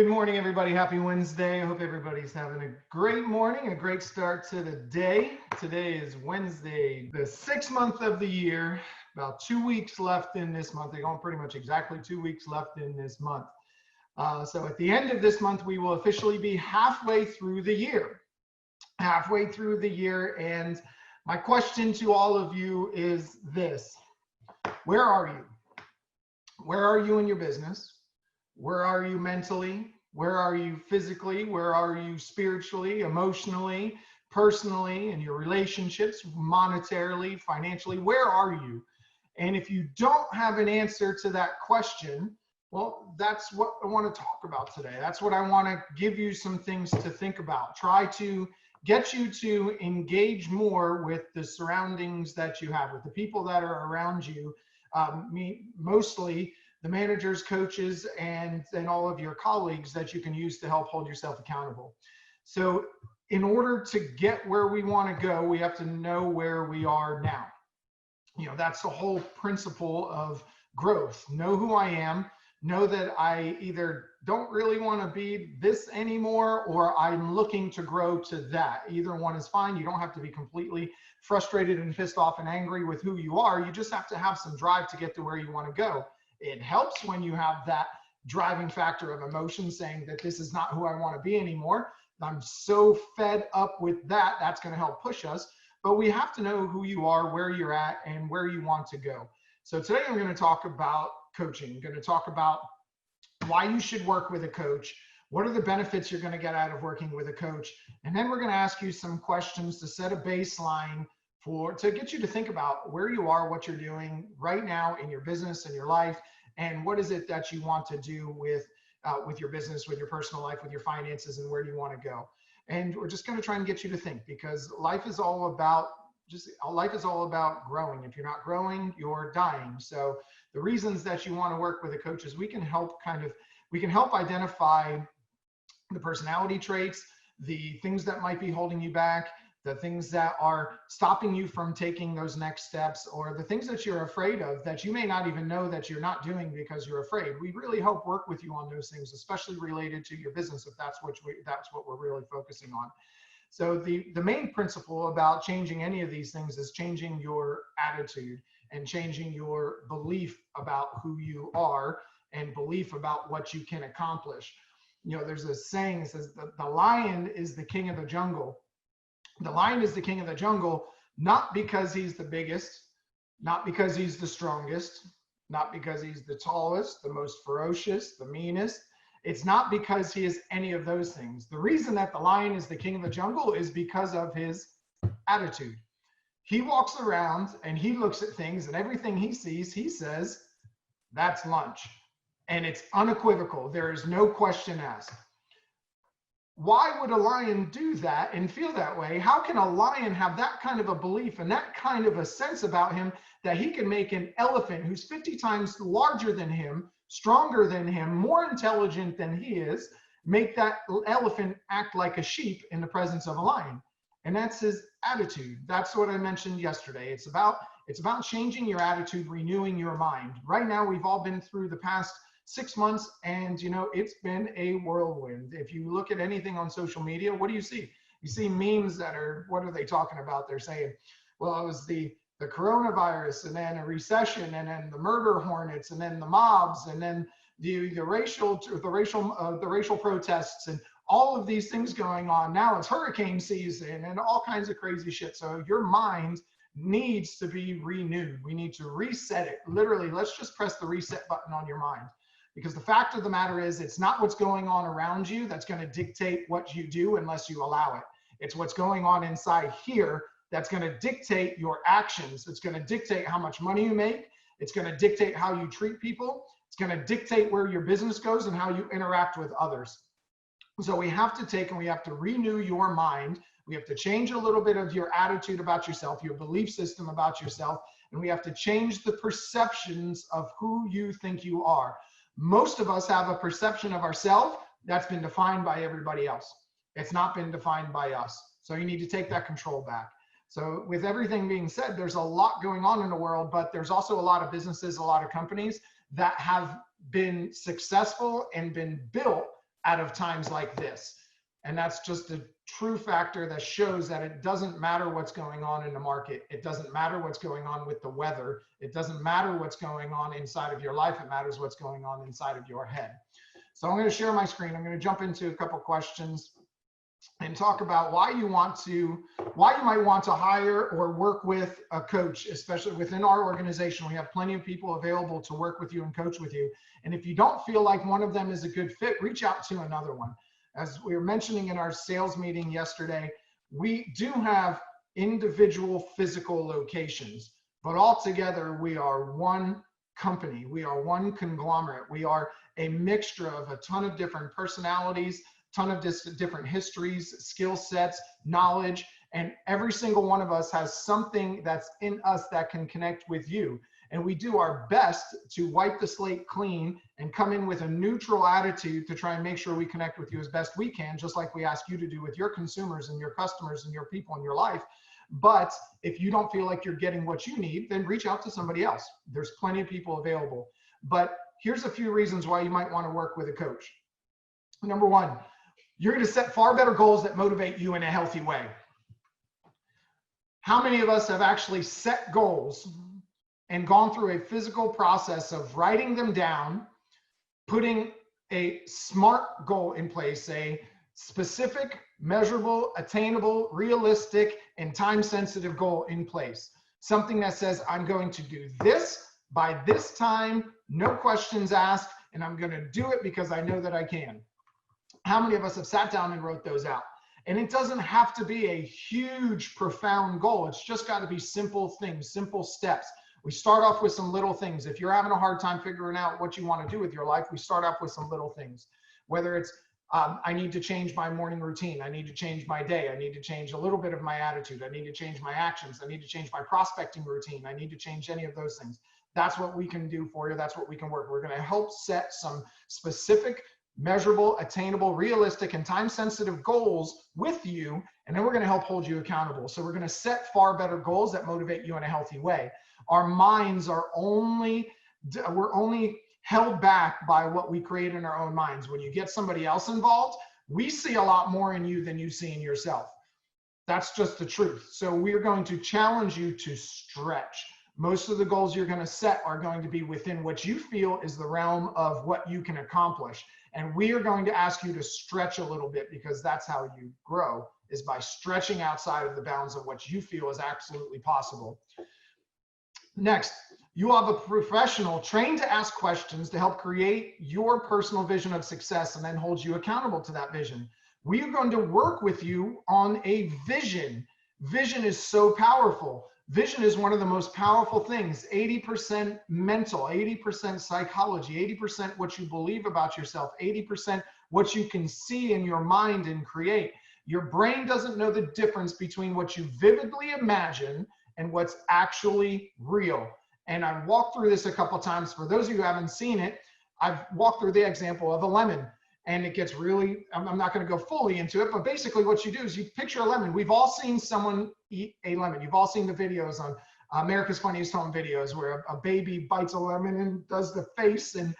Good morning, everybody. Happy Wednesday. I hope everybody's having a great morning, a great start to the day. Today is Wednesday, the 6th month of the year. About 2 weeks left in this month. They're going pretty much exactly 2 weeks left in this month. So at the end of this month, we will officially be halfway through the year. Halfway through the year. And my question to all of you is this: where are you? Where are you in your business? Where are you mentally? Where are you physically? Where are you spiritually, emotionally, personally, in your relationships, monetarily, financially? Where are you? And if you don't have an answer to that question, well, that's what I want to talk about today. That's what I want to give you some things to think about. Try to get you to engage more with the surroundings that you have, with the people that are around you, mostly the managers, coaches, and all of your colleagues that you can use to help hold yourself accountable. So in order to get where we want to go, we have to know where we are now. That's the whole principle of growth. Know who I am. Know that I either don't really want to be this anymore, or I'm looking to grow to that. Either one is fine. You don't have to be completely frustrated and pissed off and angry with who you are. You just have to have some drive to get to where you want to go. It helps when you have that driving factor of emotion saying that this is not who I want to be anymore. I'm so fed up with that. That's going to help push us. But we have to know who you are, where you're at, and where you want to go. So today I'm going to talk about coaching. I'm going to talk about why you should work with a coach. What are the benefits you're going to get out of working with a coach? And then we're going to ask you some questions to set a baseline to get you to think about where you are, what you're doing right now in your business and your life, and what is it that you want to do with your business, with your personal life, with your finances, and where do you want to go? And we're just going to try and get you to think, because life is all about growing. If you're not growing, you're dying. So the reasons that you want to work with a coach is we can help identify the personality traits, the things that might be holding you back, the things that are stopping you from taking those next steps, or the things that you're afraid of that you may not even know that you're not doing because you're afraid. We really help work with you on those things, especially related to your business, if that's what we're really focusing on. So the main principle about changing any of these things is changing your attitude and changing your belief about who you are and belief about what you can accomplish. There's a saying that says the lion is the king of the jungle. The lion is the king of the jungle, not because he's the biggest, not because he's the strongest, not because he's the tallest, the most ferocious, the meanest. It's not because he is any of those things. The reason that the lion is the king of the jungle is because of his attitude. He walks around and he looks at things, and everything he sees, he says, that's lunch. And it's unequivocal. There is no question asked. Why would a lion do that and feel that way? How can a lion have that kind of a belief and that kind of a sense about him that he can make an elephant who's 50 times larger than him, stronger than him, more intelligent than he is, make that elephant act like a sheep in the presence of a lion? And that's his attitude. That's what I mentioned yesterday. It's about changing your attitude, renewing your mind. Right now, we've all been through the past 6 months, and it's been a whirlwind. If you look at anything on social media, what do you see? You see memes that are, what are they talking about? They're saying, well, it was the coronavirus, and then a recession, and then the murder hornets, and then the mobs, and then the racial protests, and all of these things going on. Now it's hurricane season and all kinds of crazy shit. So your mind needs to be renewed. We need to reset it. Literally, let's just press the reset button on your mind. Because the fact of the matter is, it's not what's going on around you that's going to dictate what you do unless you allow it. It's what's going on inside here that's going to dictate your actions. It's going to dictate how much money you make. It's going to dictate how you treat people. It's going to dictate where your business goes and how you interact with others. So we have to renew your mind. We have to change a little bit of your attitude about yourself, your belief system about yourself, and we have to change the perceptions of who you think you are. Most of us have a perception of ourselves that's been defined by everybody else. It's not been defined by us. So you need to take that control back. So with everything being said, there's a lot going on in the world, but there's also a lot of businesses, a lot of companies that have been successful and been built out of times like this. And that's just a true factor that shows that it doesn't matter what's going on in the market. It doesn't matter what's going on with the weather. It doesn't matter what's going on inside of your life. It matters what's going on inside of your head. So I'm going to share my screen. I'm going to jump into a couple questions and talk about why you might want to hire or work with a coach, especially within our organization. We have plenty of people available to work with you and coach with you. And if you don't feel like one of them is a good fit, reach out to another one. As we were mentioning in our sales meeting yesterday, we do have individual physical locations, but altogether we are one company. We are one conglomerate. We are a mixture of a ton of different personalities, ton of different histories, skill sets, knowledge, and every single one of us has something that's in us that can connect with you. And we do our best to wipe the slate clean and come in with a neutral attitude to try and make sure we connect with you as best we can, just like we ask you to do with your consumers and your customers and your people in your life. But if you don't feel like you're getting what you need, then reach out to somebody else. There's plenty of people available. But here's a few reasons why you might want to work with a coach. Number one, you're going to set far better goals that motivate you in a healthy way. How many of us have actually set goals and gone through a physical process of writing them down, putting a SMART goal in place, a specific, measurable, attainable, realistic, and time-sensitive goal in place? Something that says, I'm going to do this by this time, no questions asked, and I'm going to do it because I know that I can. How many of us have sat down and wrote those out? And it doesn't have to be a huge, profound goal. It's just got to be simple things, simple steps. We start off with some little things. If you're having a hard time figuring out what you want to do with your life, we start off with some little things. Whether it's, I need to change my morning routine. I need to change my day. I need to change a little bit of my attitude. I need to change my actions. I need to change my prospecting routine. I need to change any of those things. That's what we can do for you. That's what we can work. We're going to help set some specific, measurable, attainable, realistic, and time-sensitive goals with you, and then we're going to help hold you accountable. So we're going to set far better goals that motivate you in a healthy way. Our minds are we're only held back by what we create in our own minds. When you get somebody else involved, we see a lot more in you than you see in yourself. That's just the truth. So we're going to challenge you to stretch. Most of the goals you're going to set are going to be within what you feel is the realm of what you can accomplish. And we are going to ask you to stretch a little bit, because that's how you grow, is by stretching outside of the bounds of what you feel is absolutely possible. Next, you have a professional trained to ask questions to help create your personal vision of success and then hold you accountable to that vision. We are going to work with you on a vision. Vision is so powerful. Vision is one of the most powerful things. 80% mental, 80% psychology, 80% what you believe about yourself, 80% what you can see in your mind and create. Your brain doesn't know the difference between what you vividly imagine and what's actually real. And I've walked through this a couple times. For those of you who haven't seen it, I've walked through the example of a lemon. And it gets really, I'm not going to go fully into it, but basically what you do is you picture a lemon. We've all seen someone eat a lemon. You've all seen the videos on America's Funniest Home Videos where a baby bites a lemon and does the face. And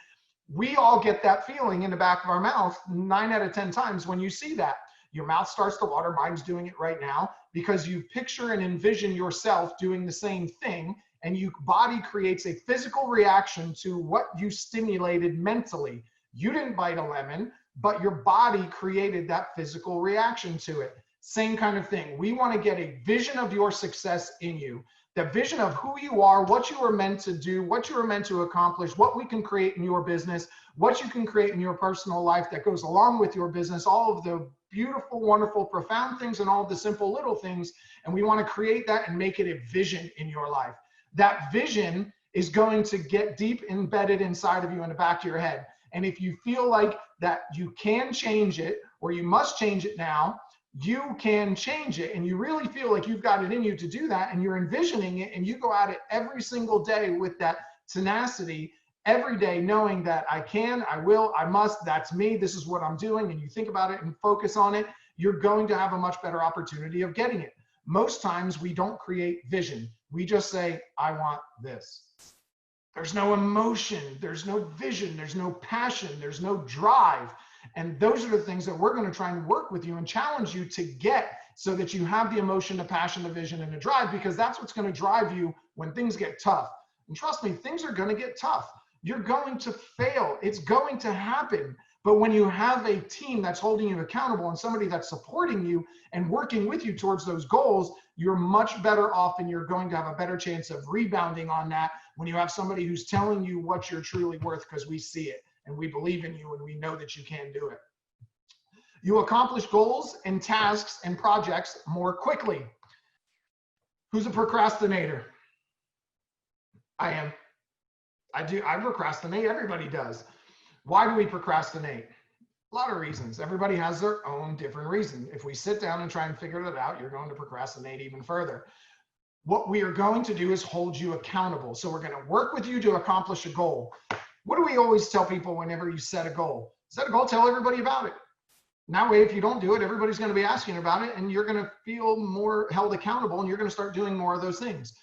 we all get that feeling in the back of our mouth 9 out of 10 times when you see that. Your mouth starts to water. Mine's doing it right now because you picture and envision yourself doing the same thing, and your body creates a physical reaction to what you stimulated mentally. You didn't bite a lemon, but your body created that physical reaction to it. Same kind of thing. We want to get a vision of your success in you. The vision of who you are, what you are meant to do, what you are meant to accomplish, what we can create in your business, what you can create in your personal life that goes along with your business, all of the beautiful, wonderful, profound things and all of the simple little things. And we want to create that and make it a vision in your life. That vision is going to get deep embedded inside of you in the back of your head. And if you feel like that you can change it or you must change it now, you can change it. And you really feel like you've got it in you to do that, and you're envisioning it, and you go at it every single day with that tenacity, every day knowing that I can, I will, I must, that's me, this is what I'm doing, and you think about it and focus on it, you're going to have a much better opportunity of getting it. Most times we don't create vision. We just say, I want this. There's no emotion, there's no vision, there's no passion, there's no drive. And those are the things that we're going to try and work with you and challenge you to get, so that you have the emotion, the passion, the vision, and the drive, because that's what's going to drive you when things get tough. And trust me, things are going to get tough. You're going to fail. It's going to happen. But when you have a team that's holding you accountable and somebody that's supporting you and working with you towards those goals, you're much better off, and you're going to have a better chance of rebounding on that when you have somebody who's telling you what you're truly worth, because we see it and we believe in you and we know that you can do it. You accomplish goals and tasks and projects more quickly. Who's a procrastinator? I am. I procrastinate. Everybody does. Why do we procrastinate? A lot of reasons. Everybody has their own different reason. If we sit down and try and figure it out, you're going to procrastinate even further. What we are going to do is hold you accountable. So we're going to work with you to accomplish a goal. What do we always tell people whenever you set a goal? Set a goal, tell everybody about it. And that way, if you don't do it, everybody's going to be asking about it, and you're going to feel more held accountable, and you're going to start doing more of those things.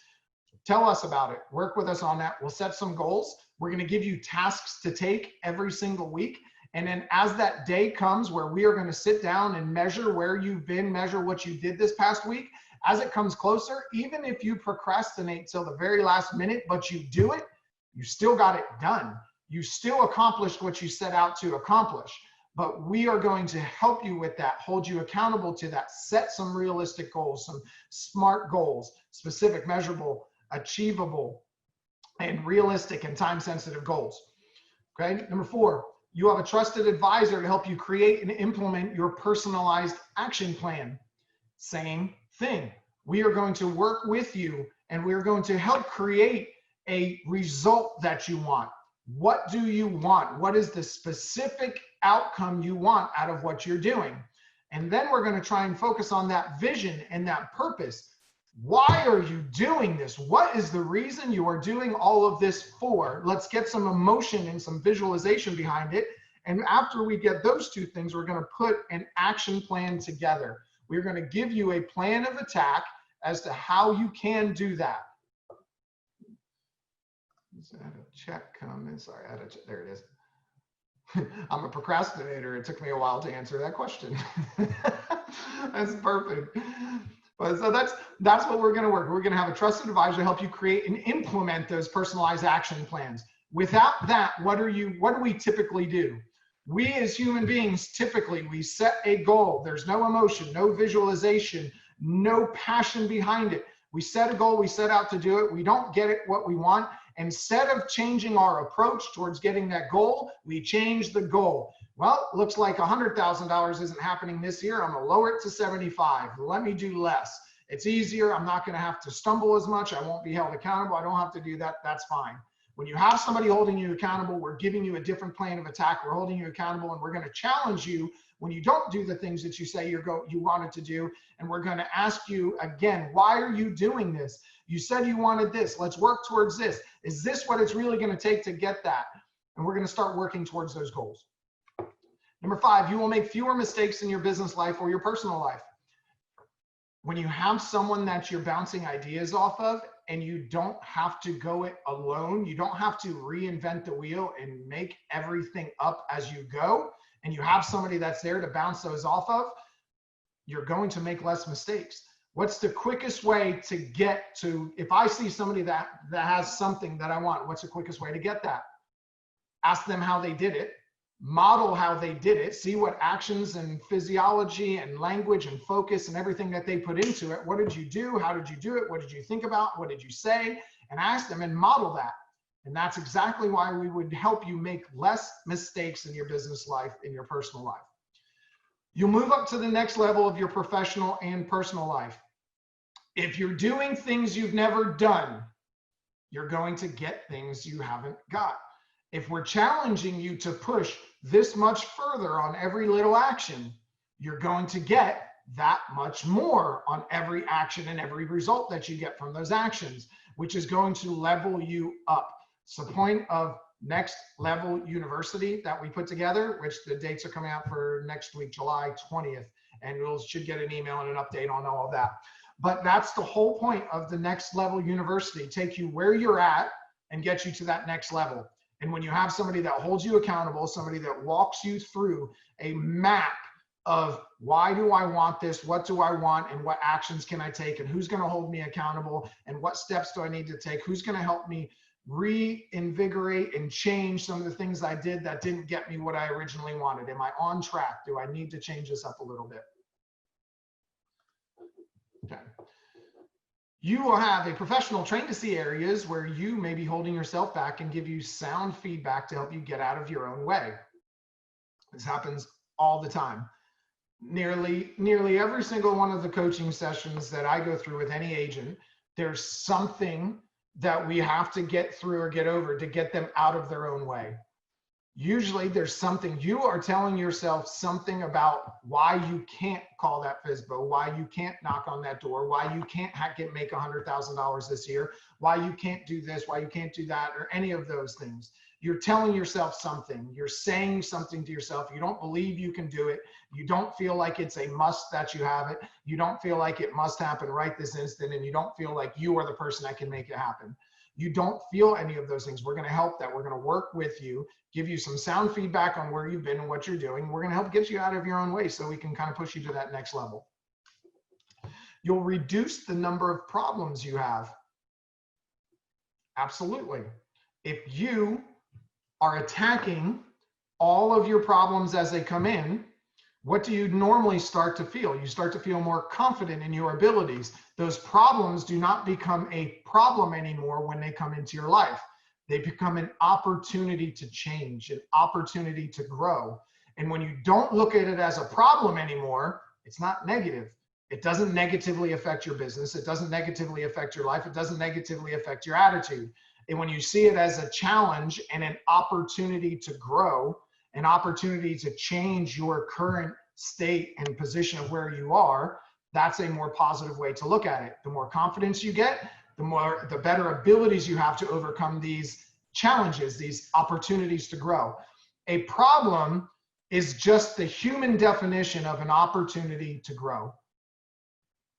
Tell us about it. Work with us on that. We'll set some goals. We're going to give you tasks to take every single week. And then as that day comes where we are going to sit down and measure where you've been, measure what you did this past week, as it comes closer, even if you procrastinate till the very last minute, but you do it, you still got it done. You still accomplished what you set out to accomplish. But we are going to help you with that, hold you accountable to that, set some realistic goals, some smart goals, specific, measurable, achievable, and realistic and time-sensitive goals. Okay, number 4, you have a trusted advisor to help you create and implement your personalized action plan. Same thing. We are going to work with you, and we're going to help create a result that you want. What do you want? What is the specific outcome you want out of what you're doing? And then we're going to try and focus on that vision and that purpose. Why are you doing this? What is the reason you are doing all of this for? Let's get some emotion and some visualization behind it. And after we get those two things, we're going to put an action plan together. We're going to give you a plan of attack as to how you can do that. I had a check come in. Sorry, there it is. I'm a procrastinator. It took me a while to answer that question. That's perfect. But so that's what we're going to work. We're going to have a trusted advisor to help you create and implement those personalized action plans. Without that, what do we typically do? We as human beings, typically, we set a goal. There's no emotion, no visualization, no passion behind it. We set a goal, we set out to do it. We don't get it what we want. Instead of changing our approach towards getting that goal, we change the goal. Well, looks like $100,000 isn't happening this year. I'm going to lower it to 75. Let me do less. It's easier. I'm not going to have to stumble as much. I won't be held accountable. I don't have to do that. That's fine. When you have somebody holding you accountable, we're giving you a different plan of attack. We're holding you accountable, and we're going to challenge you when you don't do the things that you say you wanted to do. And we're going to ask you again, why are you doing this? You said you wanted this. Let's work towards this. Is this what it's really going to take to get that? And we're going to start working towards those goals. Number 5, you will make fewer mistakes in your business life or your personal life. When you have someone that you're bouncing ideas off of, and you don't have to go it alone, you don't have to reinvent the wheel and make everything up as you go, and you have somebody that's there to bounce those off of, you're going to make less mistakes. What's the quickest way to get to, if I see somebody that has something that I want, what's the quickest way to get that? Ask them how they did it, model how they did it, see what actions and physiology and language and focus and everything that they put into it. What did you do? How did you do it? What did you think about? What did you say? And ask them and model that. And that's exactly why we would help you make less mistakes in your business life, in your personal life. You'll move up to the next level of your professional and personal life. If you're doing things you've never done, you're going to get things you haven't got. If we're challenging you to push this much further on every little action, you're going to get that much more on every action and every result that you get from those actions, which is going to level you up. It's the point of Next Level University that we put together, which the dates are coming out for next week, July 20th, and you should get an email and an update on all of that. But that's the whole point of the Next Level University, take you where you're at and get you to that next level. And when you have somebody that holds you accountable, somebody that walks you through a map of why do I want this, what do I want, and what actions can I take, and who's going to hold me accountable, and what steps do I need to take, who's going to help me reinvigorate and change some of the things I did that didn't get me what I originally wanted. Am I on track? Do I need to change this up a little bit? Okay. You will have a professional trained to see areas where you may be holding yourself back and give you sound feedback to help you get out of your own way. This happens all the time. Nearly every single one of the coaching sessions that I go through with any agent, there's something that we have to get through or get over to get them out of their own way. Usually there's something, you are telling yourself something about why you can't call that FSBO, why you can't knock on that door, why you can't make $100,000 this year, why you can't do this, why you can't do that, or any of those things. You're telling yourself something, you're saying something to yourself. You don't believe you can do it. You don't feel like it's a must that you have it. You don't feel like it must happen right this instant, and you don't feel like you are the person that can make it happen. You don't feel any of those things. We're going to help that. We're going to work with you, give you some sound feedback on where you've been and what you're doing. We're going to help get you out of your own way so we can kind of push you to that next level. You'll reduce the number of problems you have. Absolutely. If you are attacking all of your problems as they come in, what do you normally start to feel? You start to feel more confident in your abilities. Those problems do not become a problem anymore when they come into your life. They become an opportunity to change, an opportunity to grow. And when you don't look at it as a problem anymore, it's not negative. It doesn't negatively affect your business. It doesn't negatively affect your life. It doesn't negatively affect your attitude. And when you see it as a challenge and an opportunity to grow, an opportunity to change your current state and position of where you are, that's a more positive way to look at it. The more confidence you get, the better abilities you have to overcome these challenges, these opportunities to grow. A problem is just the human definition of an opportunity to grow.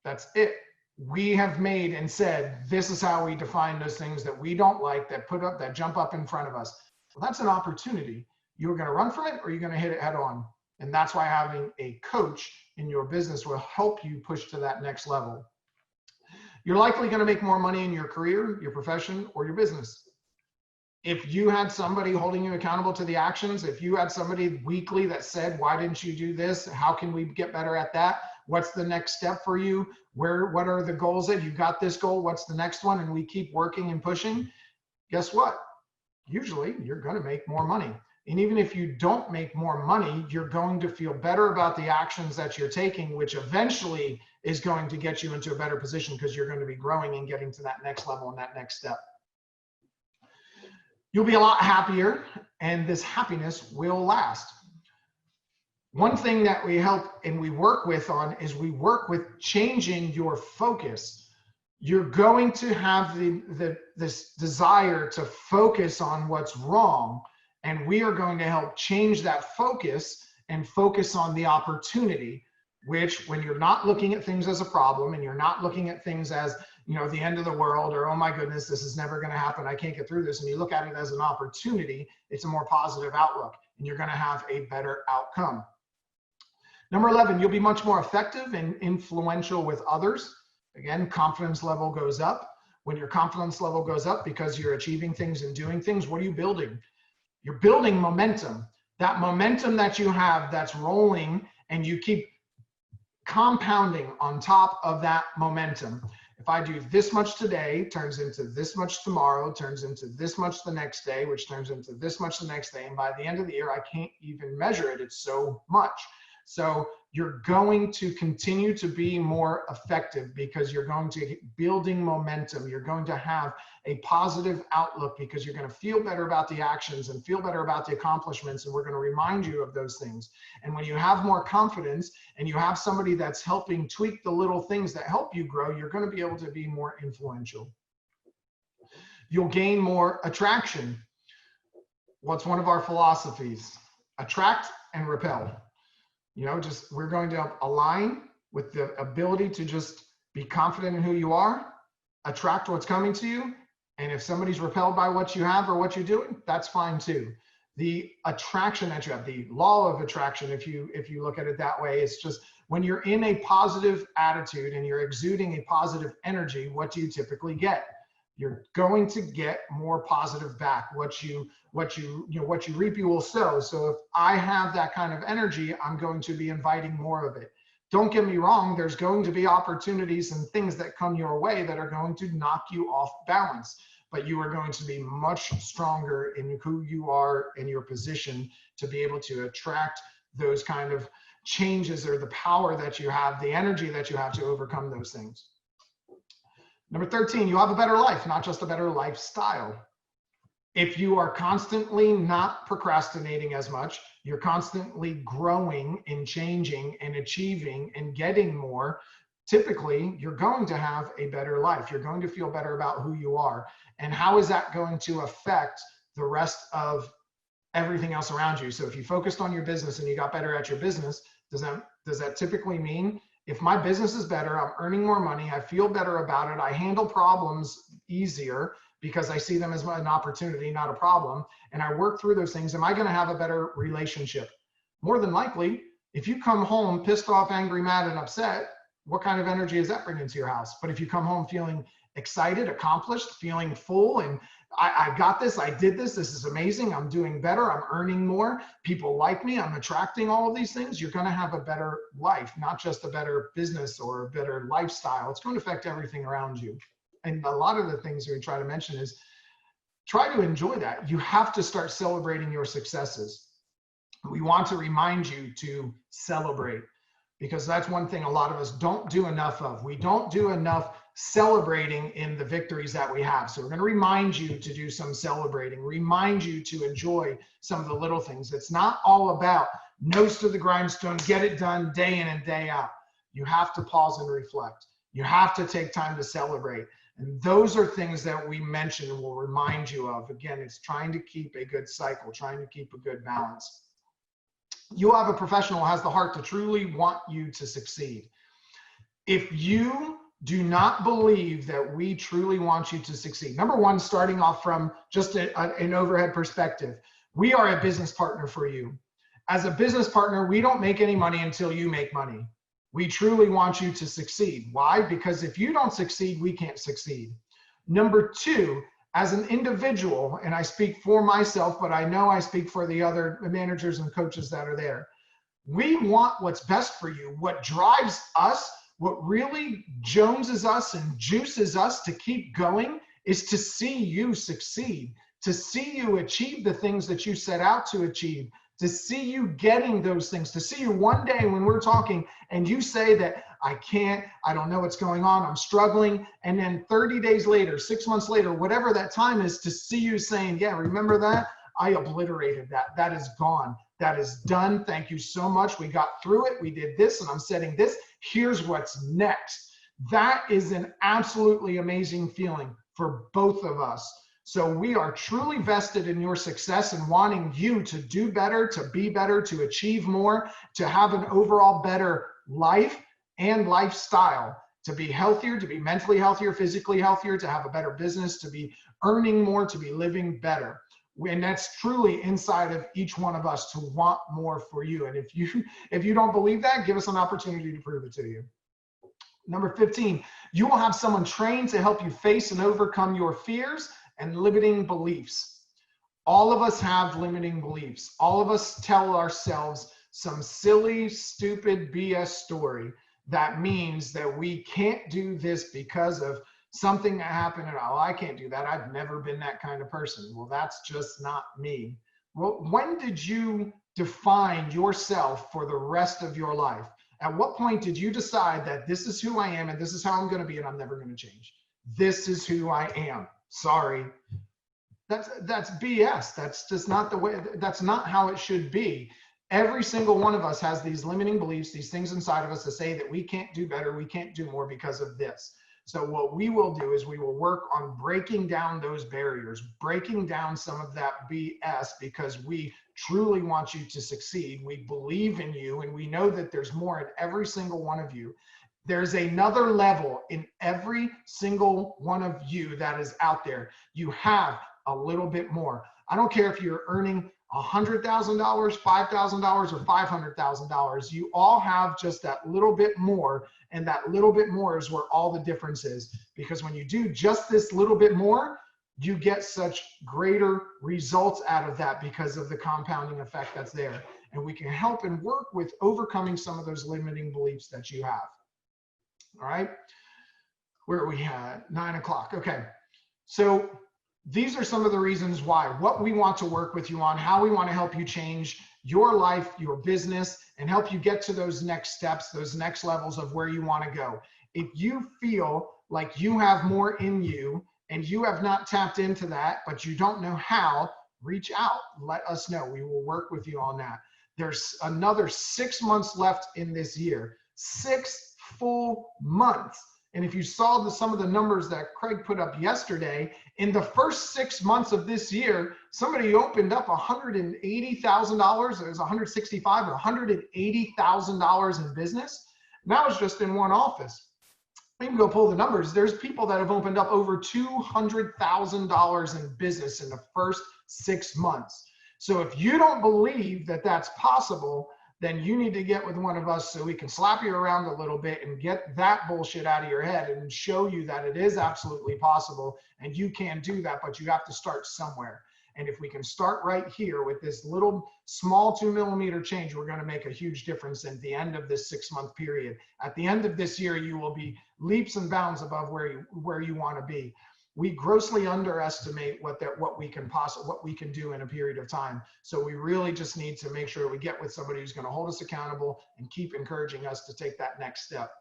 That's it. We have made and said, this is how we define those things that we don't like, that jump up in front of us. Well, that's an opportunity. You're going to run from it or you're going to hit it head on. And that's why having a coach in your business will help you push to that next level. You're likely going to make more money in your career, your profession, or your business. If you had somebody holding you accountable to the actions, if you had somebody weekly that said, why didn't you do this? How can we get better at that? What's the next step for you? What are the goals that you got this goal? What's the next one? And we keep working and pushing. Guess what? Usually you're going to make more money. And even if you don't make more money, you're going to feel better about the actions that you're taking, which eventually is going to get you into a better position because you're going to be growing and getting to that next level and that next step. You'll be a lot happier, and this happiness will last. One thing that we help and we work with on is we work with changing your focus. You're going to have this desire to focus on what's wrong, and we are going to help change that focus and focus on the opportunity, which when you're not looking at things as a problem and you're not looking at things as, you know, the end of the world or, oh my goodness, this is never going to happen, I can't get through this. And you look at it as an opportunity, it's a more positive outlook and you're going to have a better outcome. Number 11, you'll be much more effective and influential with others. Again, confidence level goes up. When your confidence level goes up because you're achieving things and doing things, what are you building? You're building momentum. That momentum that you have that's rolling and you keep compounding on top of that momentum. If I do this much today, turns into this much tomorrow, turns into this much the next day, which turns into this much the next day. And by the end of the year, I can't even measure it. It's so much. So you're going to continue to be more effective because you're going to keep building momentum. You're going to have a positive outlook because you're going to feel better about the actions and feel better about the accomplishments. And we're going to remind you of those things. And when you have more confidence and you have somebody that's helping tweak the little things that help you grow, you're going to be able to be more influential. You'll gain more attraction. What's one of our philosophies? Attract and repel. You know, just we're going to align with the ability to just be confident in who you are, attract what's coming to you, And if somebody's repelled by what you have or what you're doing, that's fine too. The attraction that you have, the law of attraction, if you look at it that way, it's just when you're in a positive attitude and you're exuding a positive energy, what do you typically get? You're going to get more positive back. What you reap, you will sow. So if I have that kind of energy, I'm going to be inviting more of it. Don't get me wrong, there's going to be opportunities and things that come your way that are going to knock you off balance, but you are going to be much stronger in who you are in your position to be able to attract those kind of changes, or the power that you have, the energy that you have to overcome those things. Number 13, you have a better life, not just a better lifestyle. If you are constantly not procrastinating as much, you're constantly growing and changing and achieving and getting more, typically you're going to have a better life. You're going to feel better about who you are. And how is that going to affect the rest of everything else around you? So if you focused on your business and you got better at your business, does that typically mean if my business is better, I'm earning more money, I feel better about it, I handle problems easier because I see them as an opportunity, not a problem, and I work through those things, am I going to have a better relationship? More than likely, if you come home pissed off, angry, mad, and upset, what kind of energy is that bringing into your house? But if you come home feeling excited, accomplished, feeling full, and I got this, I did this is amazing, I'm doing better, I'm earning more, people like me, I'm attracting all of these things, you're going to have a better life, not just a better business or a better lifestyle. It's going to affect everything around you. And a lot of the things we try to mention is try to enjoy that. You have to start celebrating your successes. We want to remind you to celebrate, because that's one thing a lot of us don't do enough of. We don't do enough celebrating in the victories that we have. So we're going to remind you to do some celebrating, remind you to enjoy some of the little things. It's not all about nose to the grindstone, get it done day in and day out. You have to pause and reflect. You have to take time to celebrate. And those are things that we mention and will remind you of. Again, it's trying to keep a good cycle, trying to keep a good balance. You have a professional who has the heart to truly want you to succeed. If you do not believe that we truly want you to succeed, number one, starting off from just an overhead perspective, we are a business partner for you. As a business partner, we don't make any money until you make money. We truly want you to succeed. Why? Because if you don't succeed, we can't succeed. Number two, as an individual, and I speak for myself, but I know I speak for the other managers and coaches that are there, we want what's best for you. What drives us, what really joneses us and juices us to keep going, is to see you succeed, to see you achieve the things that you set out to achieve, to see you getting those things, to see you one day when we're talking and you say that I can't, I don't know what's going on, I'm struggling. And then 30 days later, 6 months later, whatever that time is, to see you saying, yeah, remember that? I obliterated that. That is gone. That is done. Thank you so much. We got through it. We did this and I'm setting this. Here's what's next. That is an absolutely amazing feeling for both of us. So we are truly vested in your success and wanting you to do better, to be better, to achieve more, to have an overall better life and lifestyle, to be healthier, to be mentally healthier, physically healthier, to have a better business, to be earning more, to be living better. And that's truly inside of each one of us to want more for you. And if you don't believe that, give us an opportunity to prove it to you. Number 15, you will have someone trained to help you face and overcome your fears and limiting beliefs. All of us have limiting beliefs. All of us tell ourselves some silly, stupid BS story that means that we can't do this because of something that happened. And oh, I can't do that. I've never been that kind of person. Well, that's just not me. Well, when did you define yourself for the rest of your life? At what point did you decide that this is who I am and this is how I'm going to be and I'm never going to change? This is who I am. Sorry. That's BS. That's just not the way. That's not how it should be. Every single one of us has these limiting beliefs, these things inside of us that say that we can't do better, we can't do more because of this. So what we will do is we will work on breaking down those barriers, breaking down some of that BS, because we truly want you to succeed. We believe in you and we know that there's more in every single one of you. There's another level in every single one of you that is out there. You have a little bit more. I don't care if you're earning $100,000, $5,000, or $500,000. You all have just that little bit more, and that little bit more is where all the difference is. Because when you do just this little bit more, you get such greater results out of that because of the compounding effect that's there. And we can help and work with overcoming some of those limiting beliefs that you have. All right, where are we at? 9 o'clock. Okay, so these are some of the reasons why, what we want to work with you on, how we want to help you change your life, your business, and help you get to those next steps, those next levels of where you want to go. If you feel like you have more in you and you have not tapped into that, but you don't know how, reach out, let us know. We will work with you on that. There's another 6 months left in this year, 6 full months. And if you saw some of the numbers that Craig put up yesterday, in the first 6 months of this year, somebody opened up $180,000, it was $165,000 or $180,000 in business. And that was just in one office. You can go pull the numbers. There's people that have opened up over $200,000 in business in the first 6 months. So if you don't believe that that's possible, then you need to get with one of us so we can slap you around a little bit and get that bullshit out of your head and show you that it is absolutely possible and you can do that, but you have to start somewhere. And if we can start right here with this little small 2 millimeter change, we're going to make a huge difference at the end of this 6 month period. At the end of this year, you will be leaps and bounds above where you want to be. We grossly underestimate what we can do in a period of time. So we really just need to make sure we get with somebody who's going to hold us accountable and keep encouraging us to take that next step.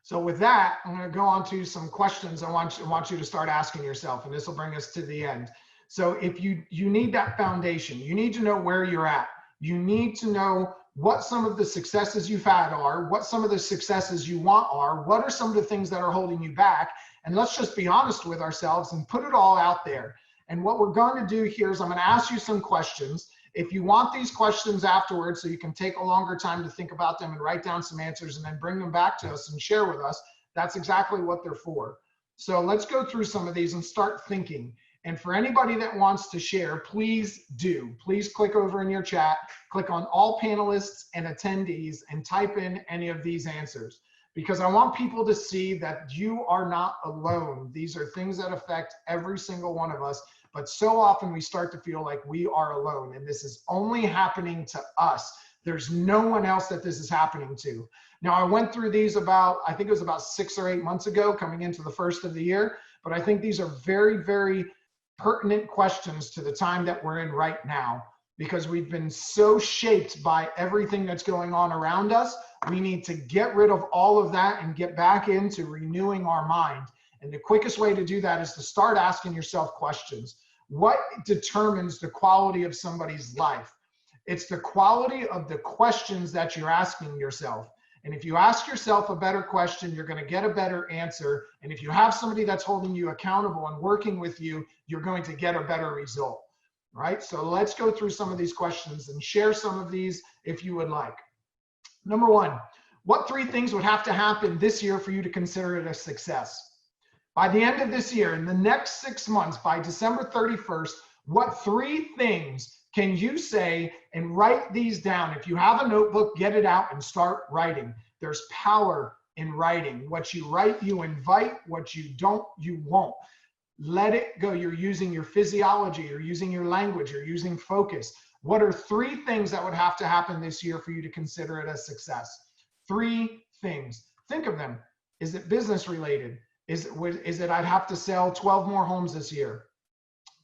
So with that, I'm going to go on to some questions I want you to start asking yourself, and this will bring us to the end. So if you need that foundation, you need to know where you're at. You need to know what some of the successes you've had are, what some of the successes you want are, what are some of the things that are holding you back. And let's just be honest with ourselves and put it all out there. And what we're going to do here is I'm going to ask you some questions. If you want these questions afterwards, so you can take a longer time to think about them and write down some answers and then bring them back to us and share with us, that's exactly what they're for. So let's go through some of these and start thinking. And for anybody that wants to share, please do. Please click over in your chat, click on all panelists and attendees and type in any of these answers. Because I want people to see that you are not alone. These are things that affect every single one of us. But so often we start to feel like we are alone. And this is only happening to us. There's no one else that this is happening to. Now, I went through these I think it was about 6 or 8 months ago, coming into the first of the year. But I think these are very, very pertinent questions to the time that we're in right now, because we've been so shaped by everything that's going on around us. We need to get rid of all of that and get back into renewing our mind. And the quickest way to do that is to start asking yourself questions. What determines the quality of somebody's life? It's the quality of the questions that you're asking yourself. And if you ask yourself a better question, you're going to get a better answer. And if you have somebody that's holding you accountable and working with you, you're going to get a better result. Right? So let's go through some of these questions and share some of these if you would like. Number one, what 3 things would have to happen this year for you to consider it a success? By the end of this year, in the next 6 months, by December 31st, what 3 things can you say and write these down? If you have a notebook, get it out and start writing. There's power in writing. What you write, you invite. What you don't, you won't. Let it go. You're using your physiology, you're using your language, you're using focus. What are 3 things that would have to happen this year for you to consider it a success? 3 things. Think of them. Is it business related? Is it I'd have to sell 12 more homes this year?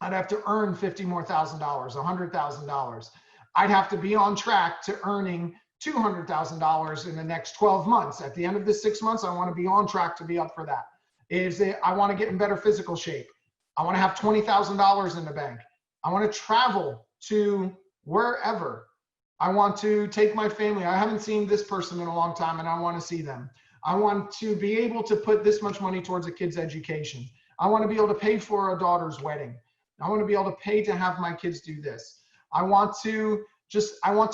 I'd have to earn $50,000 more, $100,000. I'd have to be on track to earning $200,000 in the next 12 months. At the end of the 6 months, I want to be on track to be up for that. Is it I want to get in better physical shape? I want to have $20,000 in the bank. I want to travel to wherever. I want to take my family. I haven't seen this person in a long time and I want to see them. I want to be able to put this much money towards a kid's education. I want to be able to pay for a daughter's wedding. I want to be able to pay to have my kids do this. I want to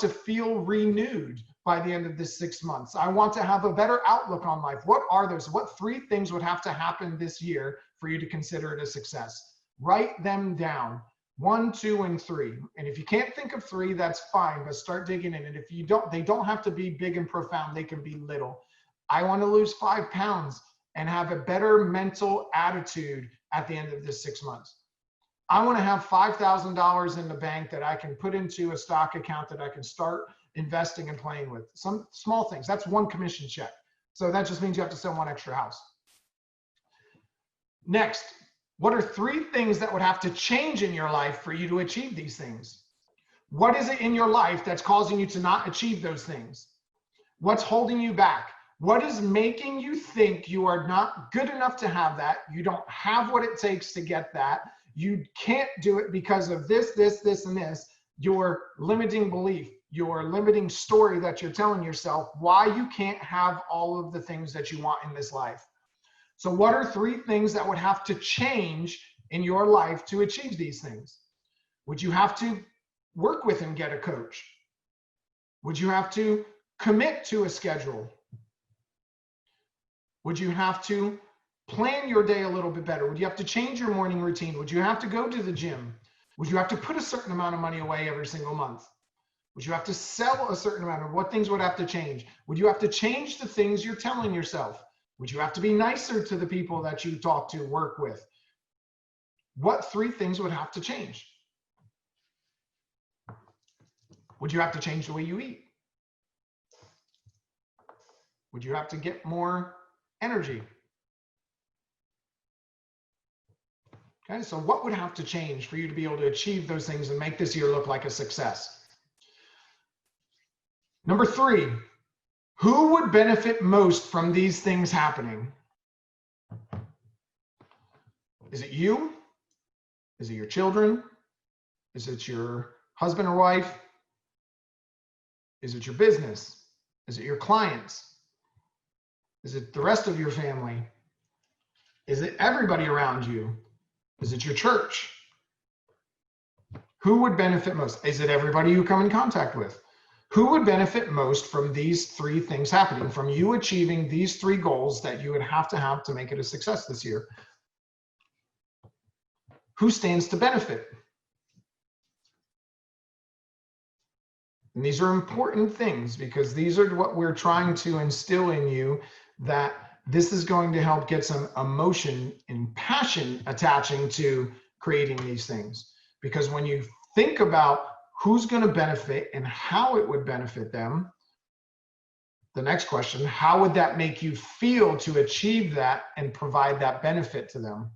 feel renewed by the end of this 6 months. I want to have a better outlook on life. What are those? What 3 things would have to happen this year for you to consider it a success? Write them down. 1, 2, and 3. And if you can't think of 3, that's fine, but start digging in. And if you don't, they don't have to be big and profound. They can be little. I want to lose 5 pounds and have a better mental attitude at the end of this 6 months. I want to have $5,000 in the bank that I can put into a stock account that I can start investing and playing with. Some small things. That's 1 commission check. So that just means you have to sell 1 extra house. Next, what are 3 things that would have to change in your life for you to achieve these things? What is it in your life that's causing you to not achieve those things? What's holding you back? What is making you think you are not good enough to have that? You don't have what it takes to get that. You can't do it because of this, this, this, and this. Your limiting belief, your limiting story that you're telling yourself why you can't have all of the things that you want in this life. So what are 3 things that would have to change in your life to achieve these things? Would you have to work with and get a coach? Would you have to commit to a schedule? Would you have to plan your day a little bit better? Would you have to change your morning routine? Would you have to go to the gym? Would you have to put a certain amount of money away every single month? Would you have to sell a certain amount of what things would have to change? Would you have to change the things you're telling yourself? Would you have to be nicer to the people that you talk to, work with? What 3 things would have to change? Would you have to change the way you eat? Would you have to get more energy? Okay, so what would have to change for you to be able to achieve those things and make this year look like a success? Number 3, who would benefit most from these things happening? Is it you? Is it your children? Is it your husband or wife? Is it your business? Is it your clients? Is it the rest of your family? Is it everybody around you? Is it your church? Who would benefit most? Is it everybody you come in contact with? Who would benefit most from these 3 things happening, from you achieving these 3 goals that you would have to make it a success this year? Who stands to benefit? And these are important things because these are what we're trying to instill in you, that this is going to help get some emotion and passion attaching to creating these things. Because when you think about who's going to benefit and how it would benefit them, the next question, how would that make you feel to achieve that and provide that benefit to them?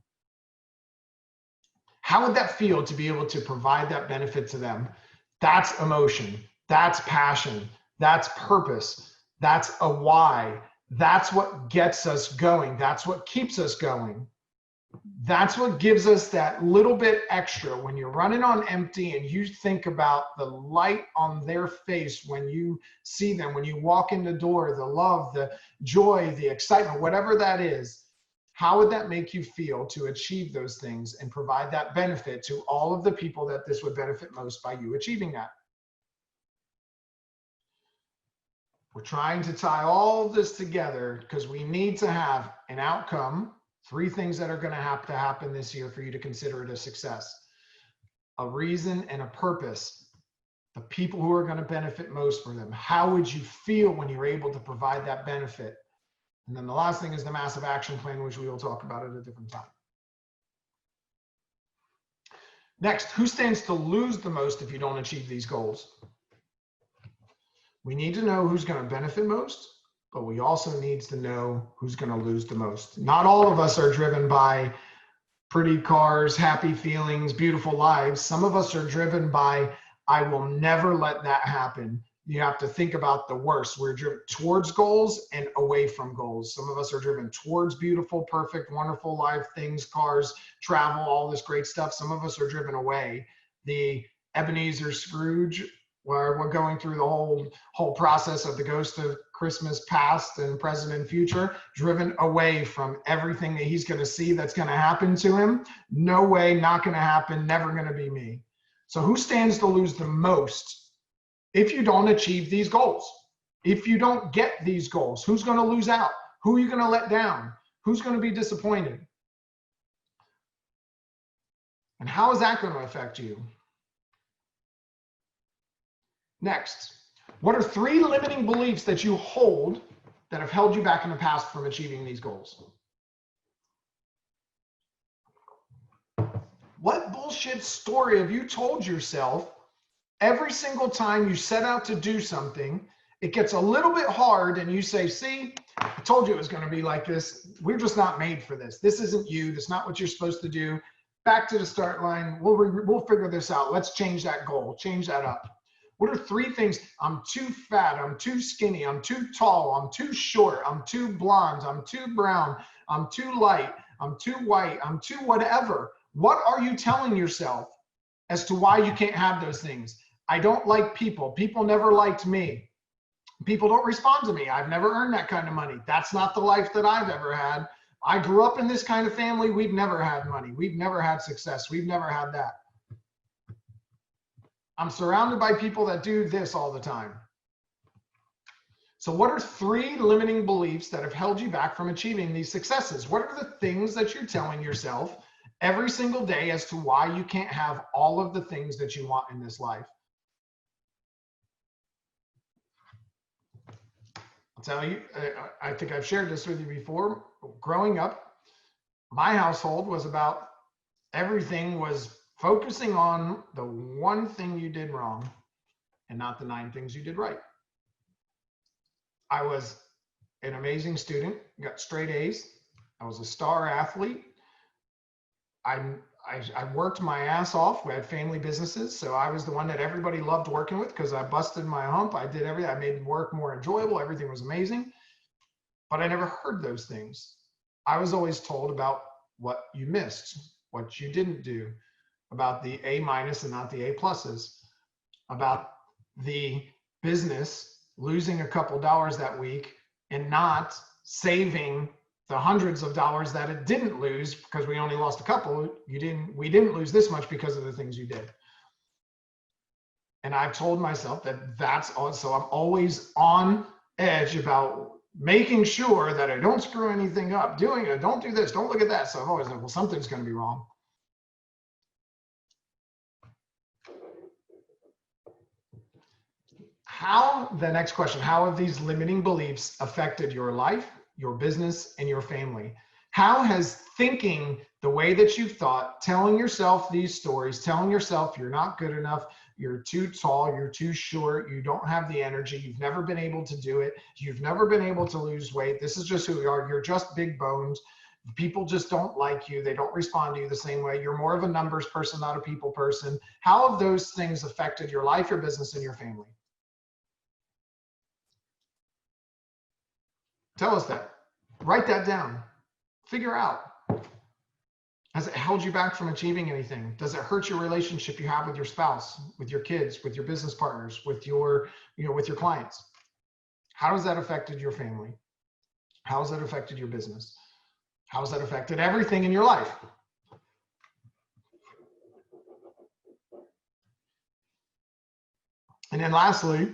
How would that feel to be able to provide that benefit to them? That's emotion. That's passion. That's purpose. That's a why. That's what gets us going. That's what keeps us going. That's what gives us that little bit extra when you're running on empty and you think about the light on their face when you see them, when you walk in the door, the love, the joy, the excitement, whatever that is. How would that make you feel to achieve those things and provide that benefit to all of the people that this would benefit most by you achieving that? We're trying to tie all of this together because we need to have an outcome, 3 things that are going to have to happen this year for you to consider it a success. A reason and a purpose. The people who are going to benefit most from them. How would you feel when you're able to provide that benefit? And then the last thing is the massive action plan, which we will talk about at a different time. Next, who stands to lose the most if you don't achieve these goals? We need to know who's going to benefit most, but we also need to know who's going to lose the most. Not all of us are driven by pretty cars, happy feelings, beautiful lives. Some of us are driven by, I will never let that happen. You have to think about the worst. We're driven towards goals and away from goals. Some of us are driven towards beautiful, perfect, wonderful life, things, cars, travel, all this great stuff. Some of us are driven away. The Ebenezer Scrooge, where we're going through the whole process of the ghost of Christmas past and present and future, driven away from everything that he's going to see that's going to happen to him. No way, not going to happen, never going to be me. So who stands to lose the most if you don't achieve these goals? If you don't get these goals, who's going to lose out? Who are you going to let down? Who's going to be disappointed? And how is that going to affect you? Next, what are 3 limiting beliefs that you hold that have held you back in the past from achieving these goals? What bullshit story have you told yourself every single time you set out to do something? It gets a little bit hard and you say, see, I told you it was going to be like this. We're just not made for this. This isn't you. That's not what you're supposed to do. Back to the start line. We'll figure this out. Let's change that goal. Change that up. What are 3 things? I'm too fat. I'm too skinny. I'm too tall. I'm too short. I'm too blonde. I'm too brown. I'm too light. I'm too white. I'm too whatever. What are you telling yourself as to why you can't have those things? I don't like people. People never liked me. People don't respond to me. I've never earned that kind of money. That's not the life that I've ever had. I grew up in this kind of family. We've never had money. We've never had success. We've never had that. I'm surrounded by people that do this all the time. So what are 3 limiting beliefs that have held you back from achieving these successes? What are the things that you're telling yourself every single day as to why you can't have all of the things that you want in this life? I'll tell you, I think I've shared this with you before. Growing up, my household was about everything was focusing on the one thing you did wrong and not the 9 things you did right. I was an amazing student, got straight A's. I was a star athlete. I worked my ass off. We had family businesses, so I was the one that everybody loved working with because I busted my hump. I did everything. I made work more enjoyable. Everything was amazing. But I never heard those things. I was always told about what you missed, what you didn't do, about the A- and not the A pluses, about the business losing a couple dollars that week and not saving the hundreds of dollars that it didn't lose because we only lost a couple. We didn't lose this much because of the things you did. And I've told myself that that's also, I'm always on edge about making sure that I don't screw anything up, doing it, don't do this, don't look at that. So I've always like, well, something's going to be wrong. The next question, how have these limiting beliefs affected your life, your business, and your family? How has thinking the way that you thought, telling yourself these stories, telling yourself you're not good enough, you're too tall, you're too short, you don't have the energy, you've never been able to do it, you've never been able to lose weight, this is just who you are, you're just big bones, people just don't like you, they don't respond to you the same way, you're more of a numbers person, not a people person. How have those things affected your life, your business, and your family? Tell us that. Write that down. Figure out. Has it held you back from achieving anything? Does it hurt your relationship you have with your spouse, with your kids, with your business partners, with your, with your clients? How has that affected your family? How has that affected your business? How has that affected everything in your life? And then lastly,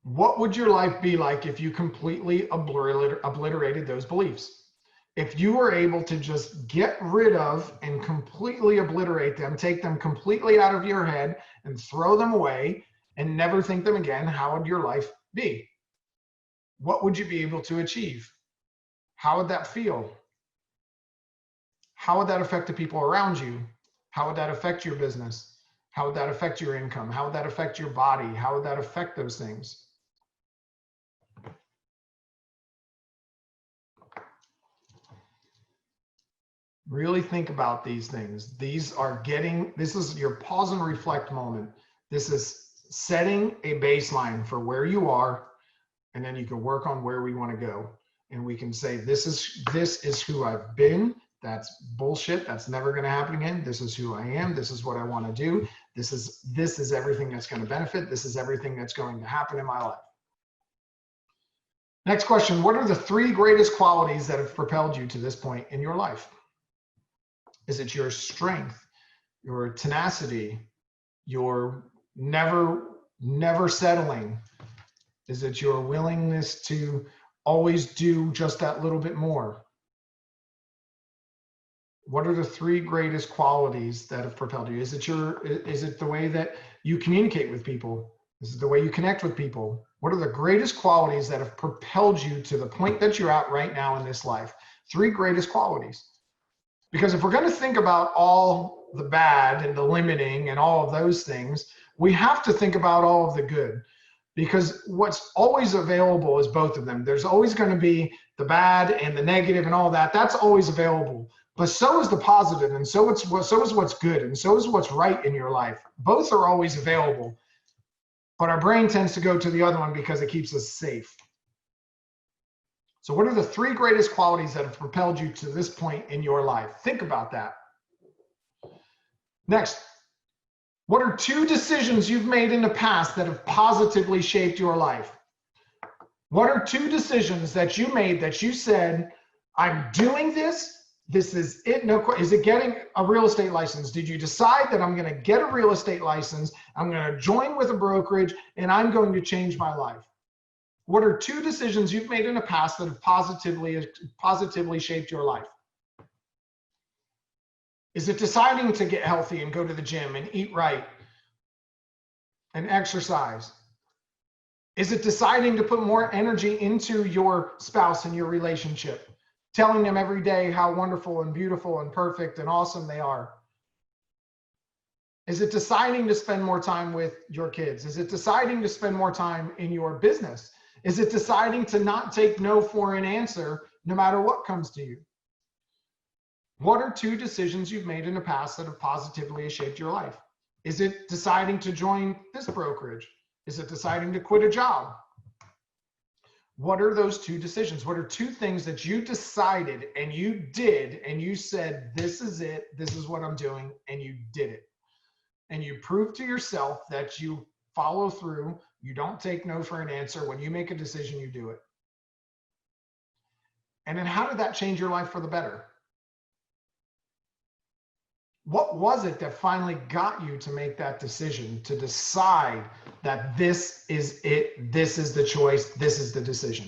what would your life be like if you completely obliterated those beliefs? If you were able to just get rid of and completely obliterate them, take them completely out of your head and throw them away and never think them again, how would your life be? What would you be able to achieve? How would that feel? How would that affect the people around you? How would that affect your business? How would that affect your income? How would that affect your body? How would that affect those things? Really think about these things. This is your pause and reflect moment. This is setting a baseline for where you are, and then you can work on where we want to go. And we can say, this is who I've been. That's bullshit. That's never going to happen again. This is who I am. This is what I want to do. This is everything that's going to benefit. This is everything that's going to happen in my life. Next question. What are the 3 greatest qualities that have propelled you to this point in your life? Is it your strength, your tenacity, your never settling, Is it your willingness to always do just that little bit more? What are the three greatest qualities that have propelled you? Is it the way that you communicate with people? Is it the way you connect with people? What are the greatest qualities that have propelled you to the point that you're at right now in this life? Three greatest qualities. Because if we're going to think about all the bad and the limiting and all of those things, we have to think about all of the good. Because what's always available is both of them. There's always going to be the bad and the negative and all that. That's always available. But so is the positive, and so is what's good, and so is what's right in your life. Both are always available. But our brain tends to go to the other one because it keeps us safe. So what are the three greatest qualities that have propelled you to this point in your life? Think about that. Next, what are two decisions you've made in the past that have positively shaped your life? What are two decisions that you made that you said, I'm doing this? This is it. No, is it getting a real estate license? Did you decide that I'm going to get a real estate license? I'm going to join with a brokerage and I'm going to change my life. What are two decisions you've made in the past that have positively shaped your life? Is it deciding to get healthy and go to the gym and eat right and exercise? Is it deciding to put more energy into your spouse and your relationship? Telling them every day how wonderful and beautiful and perfect and awesome they are? Is it deciding to spend more time with your kids? Is it deciding to spend more time in your business? Is it deciding to not take no for an answer no matter what comes to you? What are two decisions you've made in the past that have positively shaped your life? Is it deciding to join this brokerage? Is it deciding to quit a job? What are those two decisions? What are two things that you decided and you did and you said, this is it, this is what I'm doing, and you did it? And you proved to yourself that you follow through, you don't take no for an answer. When you make a decision, you do it. And then how did that change your life for the better? What was it that finally got you to make that decision, to decide that this is it, this is the choice, this is the decision?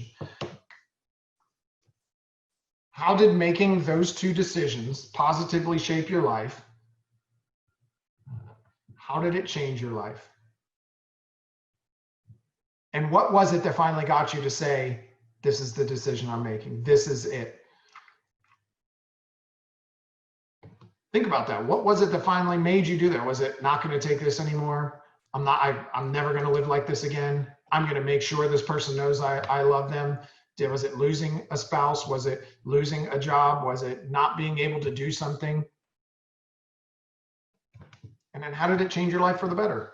How did making those two decisions positively shape your life? How did it change your life? And what was it that finally got you to say, this is the decision I'm making, this is it? Think about that. What was it that finally made you do that? Was it not going to take this anymore? I'm never going to live like this again. I'm going to make sure this person knows I love them. Was it losing a spouse? Was it losing a job? Was it not being able to do something? And then how did it change your life for the better?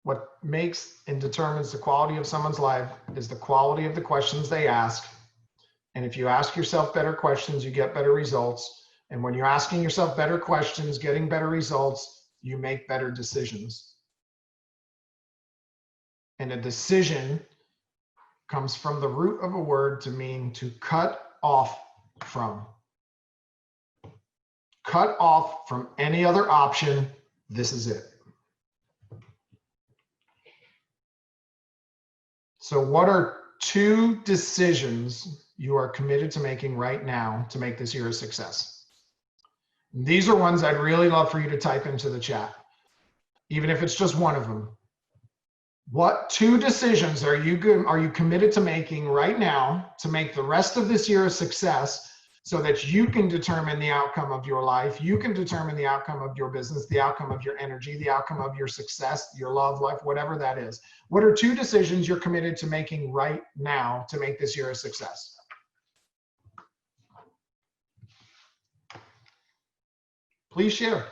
What makes and determines the quality of someone's life is the quality of the questions they ask. And if you ask yourself better questions, you get better results. And when you're asking yourself better questions, getting better results, you make better decisions. And a decision comes from the root of a word to mean to cut off from. Cut off from any other option. This is it. So what are two decisions you are committed to making right now to make this year a success? These are ones I'd really love for you to type into the chat, even if it's just one of them. What two decisions are you committed to making right now to make the rest of this year a success, so that you can determine the outcome of your life, you can determine the outcome of your business, the outcome of your energy, the outcome of your success, your love life, whatever that is? What are two decisions you're committed to making right now to make this year a success? Please share.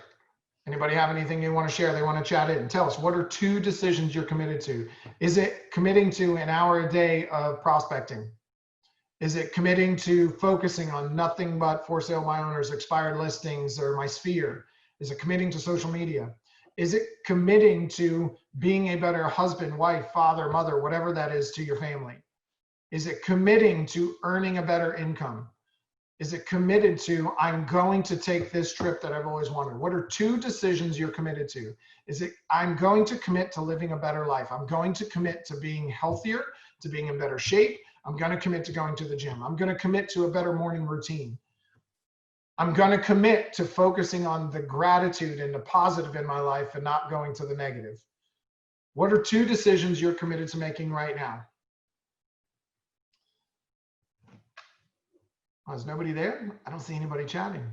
Anybody have anything they want to share? They want to chat in. Tell us, what are two decisions you're committed to? Is it committing to an hour a day of prospecting? Is it committing to focusing on nothing but for sale by owners, expired listings, or my sphere? Is it committing to social media? Is it committing to being a better husband, wife, father, mother, whatever that is to your family? Is it committing to earning a better income? Is it committed to, I'm going to take this trip that I've always wanted? What are 2 decisions you're committed to? Is it, I'm going to commit to living a better life. I'm going to commit to being healthier, to being in better shape. I'm going to commit to going to the gym. I'm going to commit to a better morning routine. I'm going to commit to focusing on the gratitude and the positive in my life and not going to the negative. What are 2 decisions you're committed to making right now? Oh, is nobody there? I don't see anybody chatting.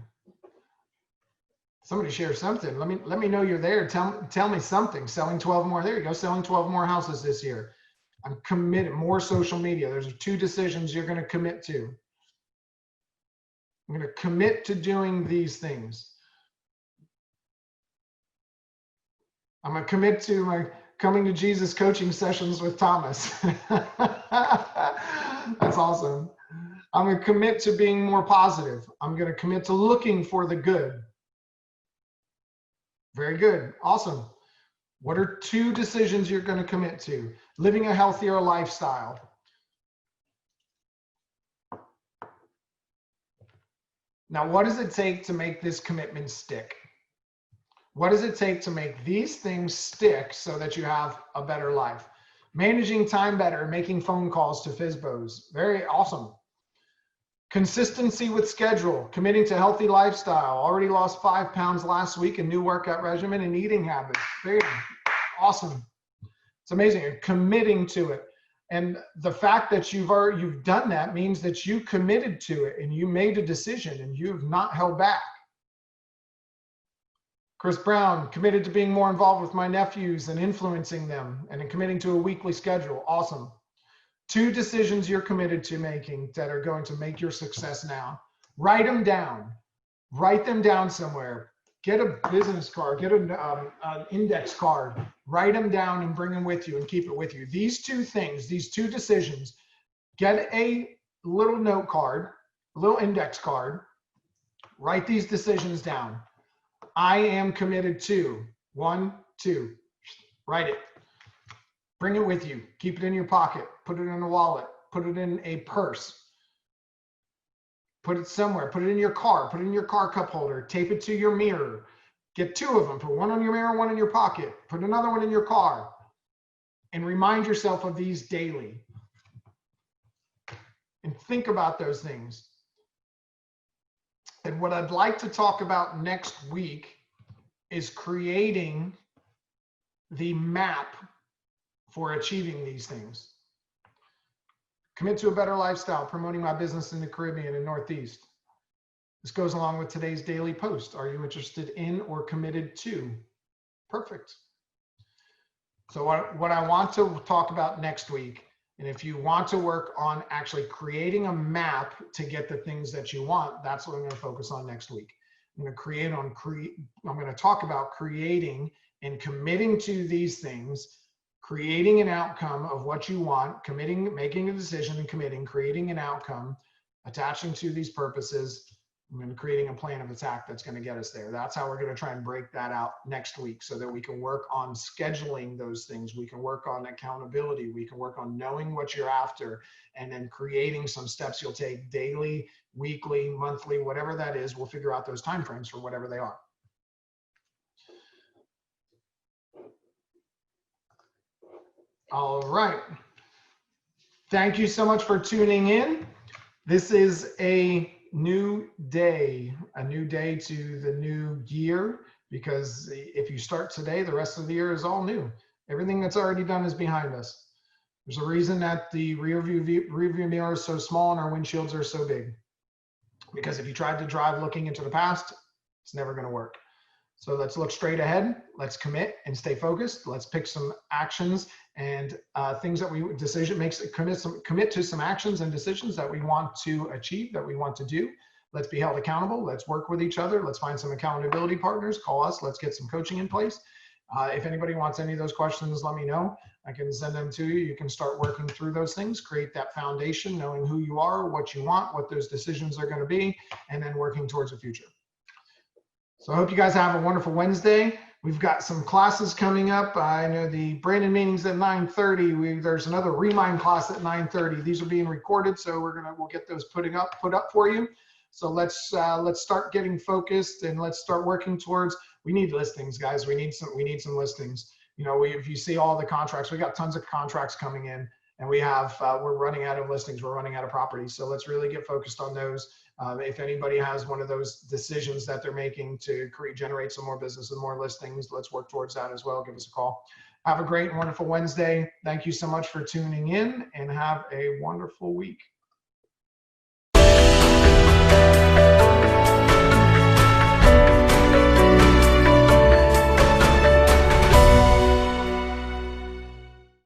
Somebody share something. Let me know you're there. Tell me something. Selling 12 more. There you go. Selling 12 more houses this year. I'm committed. More social media. There's 2 decisions you're going to commit to. I'm going to commit to doing these things. I'm going to commit to my coming to Jesus coaching sessions with Thomas. That's awesome. I'm going to commit to being more positive. I'm going to commit to looking for the good. Very good. Awesome. What are 2 decisions you're going to commit to? Living a healthier lifestyle. Now, what does it take to make this commitment stick? What does it take to make these things stick so that you have a better life? Managing time better, making phone calls to FSBOs. Very awesome. Consistency with schedule, committing to healthy lifestyle. Already lost 5 pounds last week, a new workout regimen and eating habits. Very awesome. It's amazing. And committing to it. And the fact that you've done that means that you committed to it and you made a decision and you've not held back. Chris Brown, committed to being more involved with my nephews and influencing them and committing to a weekly schedule. Awesome. 2 decisions you're committed to making that are going to make your success now. Write them down. Write them down somewhere. Get a business card. Get an index card. Write them down and bring them with you and keep it with you. These 2 things, these 2 decisions, get a little note card, a little index card. Write these decisions down. I am committed to 1, 2. Write it. Bring it with you. Keep it in your pocket. Put it in a wallet. Put it in a purse. Put it somewhere. Put it in your car. Put it in your car cup holder. Tape it to your mirror. Get 2 of them. Put one on your mirror, one in your pocket. Put another one in your car. And remind yourself of these daily. And think about those things. And what I'd like to talk about next week is creating the map for achieving these things. Commit to a better lifestyle, promoting my business in the Caribbean and Northeast. This goes along with today's daily post. Are you interested in or committed to? Perfect. So what I want to talk about next week, and if you want to work on actually creating a map to get the things that you want, that's what I'm going to focus on next week. I'm going to talk about creating and committing to these things, creating an outcome of what you want, committing, making a decision and committing, creating an outcome, attaching to these purposes, and then creating a plan of attack that's going to get us there. That's how we're going to try and break that out next week so that we can work on scheduling those things. We can work on accountability. We can work on knowing what you're after and then creating some steps you'll take daily, weekly, monthly, whatever that is. We'll figure out those timeframes for whatever they are. All right. Thank you so much for tuning in. This is a new day to the new year, because if you start today, the rest of the year is all new. Everything that's already done is behind us. There's a reason that the rear view mirror is so small and our windshields are so big, because if you tried to drive looking into the past, it's never going to work. So let's look straight ahead. Let's commit and stay focused. Let's pick some actions and things that we commit to some actions and decisions that we want to achieve, that we want to do. Let's be held accountable. Let's work with each other. Let's find some accountability partners. Call us. Let's get some coaching in place. If anybody wants any of those questions, let me know. I can send them to you. You can start working through those things, create that foundation, knowing who you are, what you want, what those decisions are going to be, and then working towards the future. So I hope you guys have a wonderful Wednesday. We've got some classes coming up. I know the Brandon meeting's at 9:30. There's another Remind class at 9:30. These are being recorded, so we'll get those put up for you. So let's start getting focused, and let's start working towards. We need listings, guys. We need some listings. You know, if you see all the contracts, we got tons of contracts coming in, and we're running out of listings. We're running out of properties. So let's really get focused on those. If anybody has one of those decisions that they're making to generate some more business and more listings, let's work towards that as well. Give us a call. Have a great and wonderful Wednesday. Thank you so much for tuning in, and have a wonderful week.